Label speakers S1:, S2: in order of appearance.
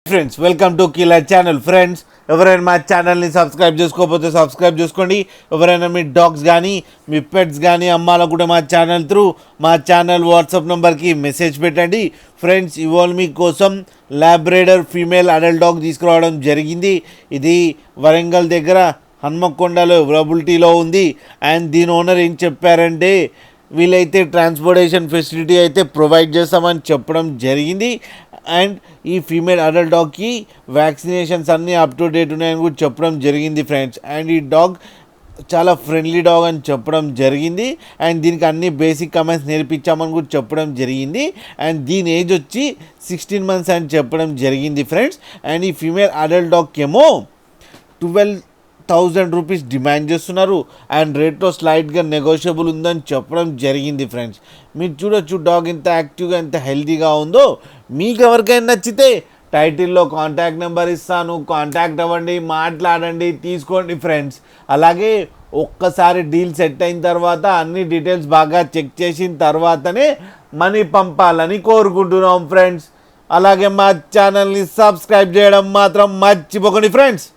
S1: Friends welcome to killer channel. Friends ఎవరైనా మా ఛానల్ని సబ్స్క్రైబ్ చేసుకోకపోతే సబ్స్క్రైబ్ చేసుకోండి. ఎవరైనా మీ డాగ్స్ కానీ మీ పెట్స్ కానీ అమ్మాలకు కూడా మా ఛానల్ త్రూ మా ఛానల్ వాట్సాప్ నెంబర్కి మెసేజ్ పెట్టండి. ఫ్రెండ్స్ ఇవాళ మీకోసం లాబ్రేడర్ ఫీమేల్ అడల్ట్ డాగ్ తీసుకురావడం జరిగింది. ఇది వరంగల్ దగ్గర హన్మకొండలో అవైలబిలిటీలో ఉంది. అండ్ దీని ఓనర్ ఏం చెప్పారంటే వీలైతే ట్రాన్స్పోర్టేషన్ ఫెసిలిటీ అయితే ప్రొవైడ్ చేస్తామని చెప్పడం జరిగింది. అండ్ ఈ ఫీమేల్ అడల్ట్ డాగ్కి వ్యాక్సినేషన్స్ అన్నీ అప్ టు డేట్ ఉన్నాయని కూడా చెప్పడం జరిగింది ఫ్రెండ్స్. అండ్ ఈ డాగ్ చాలా ఫ్రెండ్లీ డాగ్ అని చెప్పడం జరిగింది. అండ్ దీనికి అన్ని బేసిక్ కమెంట్స్ నేర్పించామని కూడా చెప్పడం జరిగింది. అండ్ దీని ఏజ్ వచ్చి 16 months అని చెప్పడం జరిగింది ఫ్రెండ్స్. అండ్ ఈ ఫీమేల్ అడల్ట్ డాగ్కి ఏమో 12,000 రూపీస్ డిమాండ్ చేస్తున్నారు. అండ్ రేట్లో స్లైట్గా నెగోషియబుల్ ఉందని చెప్పడం జరిగింది ఫ్రెండ్స్. మీరు చూడొచ్చు డాగ్ ఎంత యాక్టివ్గా ఎంత హెల్తీగా ఉందో. మీకు ఎవరికైనా నచ్చితే టైటిల్లో కాంటాక్ట్ నెంబర్ ఇస్తాను, కాంటాక్ట్ అవ్వండి, మాట్లాడండి, తీసుకోండి ఫ్రెండ్స్. అలాగే ఒక్కసారి డీల్ సెట్ అయిన తర్వాత అన్ని డీటెయిల్స్ బాగా చెక్ చేసిన తర్వాతనే మనీ పంపాలని కోరుకుంటున్నాం ఫ్రెండ్స్. అలాగే మా ఛానల్ని సబ్స్క్రైబ్ చేయడం మాత్రం మర్చిపోకండి ఫ్రెండ్స్.